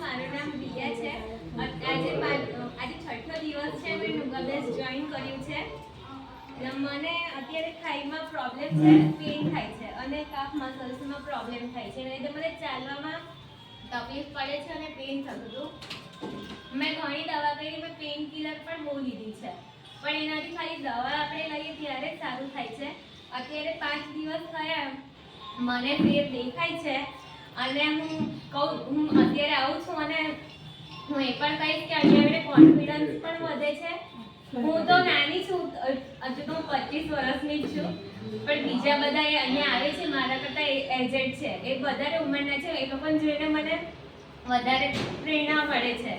મારું નામ રિયા છે. આજે 6ઠો દિવસ છે મેં યોગા બેઝ જોઈન કર્યું છે. મને અત્યારે થાઈમાં પ્રોબ્લેમ છે, પેઇન થાય છે અને કાફ મસલ્સમાં પ્રોબ્લેમ થાય છે. એટલે મને ચાલવામાં તકલીફ પડે છે અને પેઇન થતું હતું. મેં ઘણી દવા કરી, મેં પેઇન કિલર પણ બહુ લીધી છે, પણ એનાથી ખાલી દવા આપણે લઈએ ત્યારે જ સારું થાય છે. અત્યારે 5 દિવસ થયા, મને ફેર દેખાય છે અને હું અત્યારે આવું છું અને હું એ પણ કહીશ કે અહીંયા કોન્ફિડન્સ પણ વધે છે. હું તો નાની છું, હજુ તો હું 25 વર્ષની જ છું, પણ બીજા બધા અહીંયા આવે છે મારા કરતાં એજેડ છે, એ વધારે ઉંમરના છે. એ લોકોને જોઈને મને વધારે પ્રેરણા મળે છે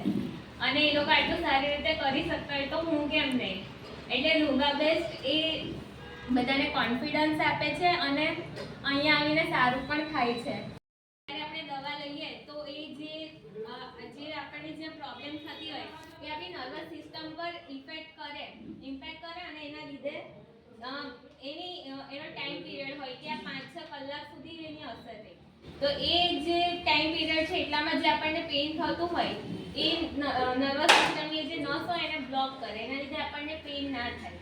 અને એ લોકો આટલું સારી રીતે કરી શકતા હોય તો હું કેમ નહીં. એટલે યોગા બેસ્ટ એ બધાને કોન્ફિડન્સ આપે છે અને અહીંયા આવીને સારું પણ થાય છે. જ્યારે આપણે દવા લઈએ તો એ જે આપણને જે પ્રોબ્લેમ થતી હોય એ આપણી નર્વસ સિસ્ટમ પર ઇમ્પેક્ટ કરે અને એના લીધે એનો ટાઈમ પીરિયડ હોય કે આ 5-6 કલાક સુધી એની અસર રહે. તો એ જે ટાઈમ પીરિયડ છે એટલામાં જે આપણને પેઇન થતું હોય એ નર્વસ સિસ્ટમની જે નસ હોય એને બ્લોક કરે, એના લીધે આપણને પેઇન ના થાય.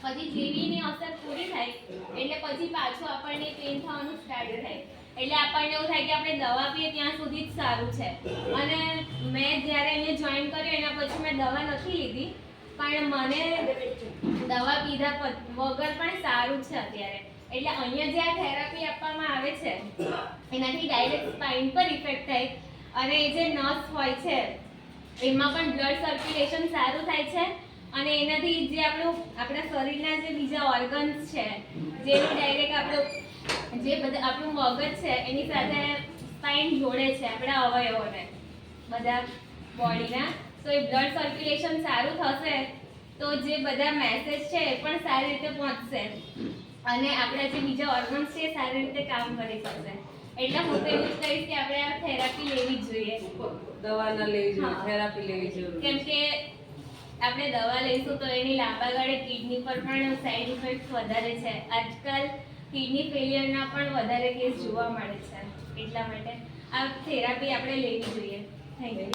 પછી જેવી એની અસર પૂરી થાય એટલે પછી પાછું આપણને પેઇન થવાનું સ્ટાર્ટ થાય. એટલે આપણને એવું થાય કે આપણે દવા પીએ ત્યાં સુધી જ સારું છે. અને મેં જ્યારે એને જોઈન કર્યું એના પછી મેં દવા નથી લીધી, પણ મને દવા પીધા વગર પણ સારું છે અત્યારે. એટલે અહીંયા જે આ થેરાપી આપવામાં આવે છે એનાથી ડાયરેક્ટ સ્પાઇન પર ઇફેક્ટ થાય અને એ જે નસ હોય છે એમાં પણ બ્લડ સર્ક્યુલેશન સારું થાય છે અને એનાથી જે આપણા શરીરના જે બીજા ઓર્ગન્સ છે જેનું ડાયરેક્ટ આપણું મગજ છે એની સાથે સ્પાઇન જોડે છે આપણા અવયવોને બધા બોડીના. તો એ બ્લડ સર્ક્યુલેશન સારું થશે તો જે બધા મેસેજ છે એ પણ સારી રીતે પહોંચશે અને આપણા જે બીજા ઓર્ગન્સ છે એ સારી રીતે કામ કરી શકશે. એટલે હું તો એવું જ કહીશ કે આપણે આ થેરાપી લેવી જ જોઈએ. દવા ન લેવી જોઈએ, થેરાપી લેવી જોઈએ. કેમ કે આપણે દવા લઈશું તો એની લાંબા ગાળે કિડની પર પણ સાઈડ ઇફેક્ટ વધારે છે. આજકાલ કિડની ફેલિયરના પણ વધારે કેસ જોવા મળે છે. એટલા માટે આ થેરાપી આપણે લેવી જોઈએ. Thank you.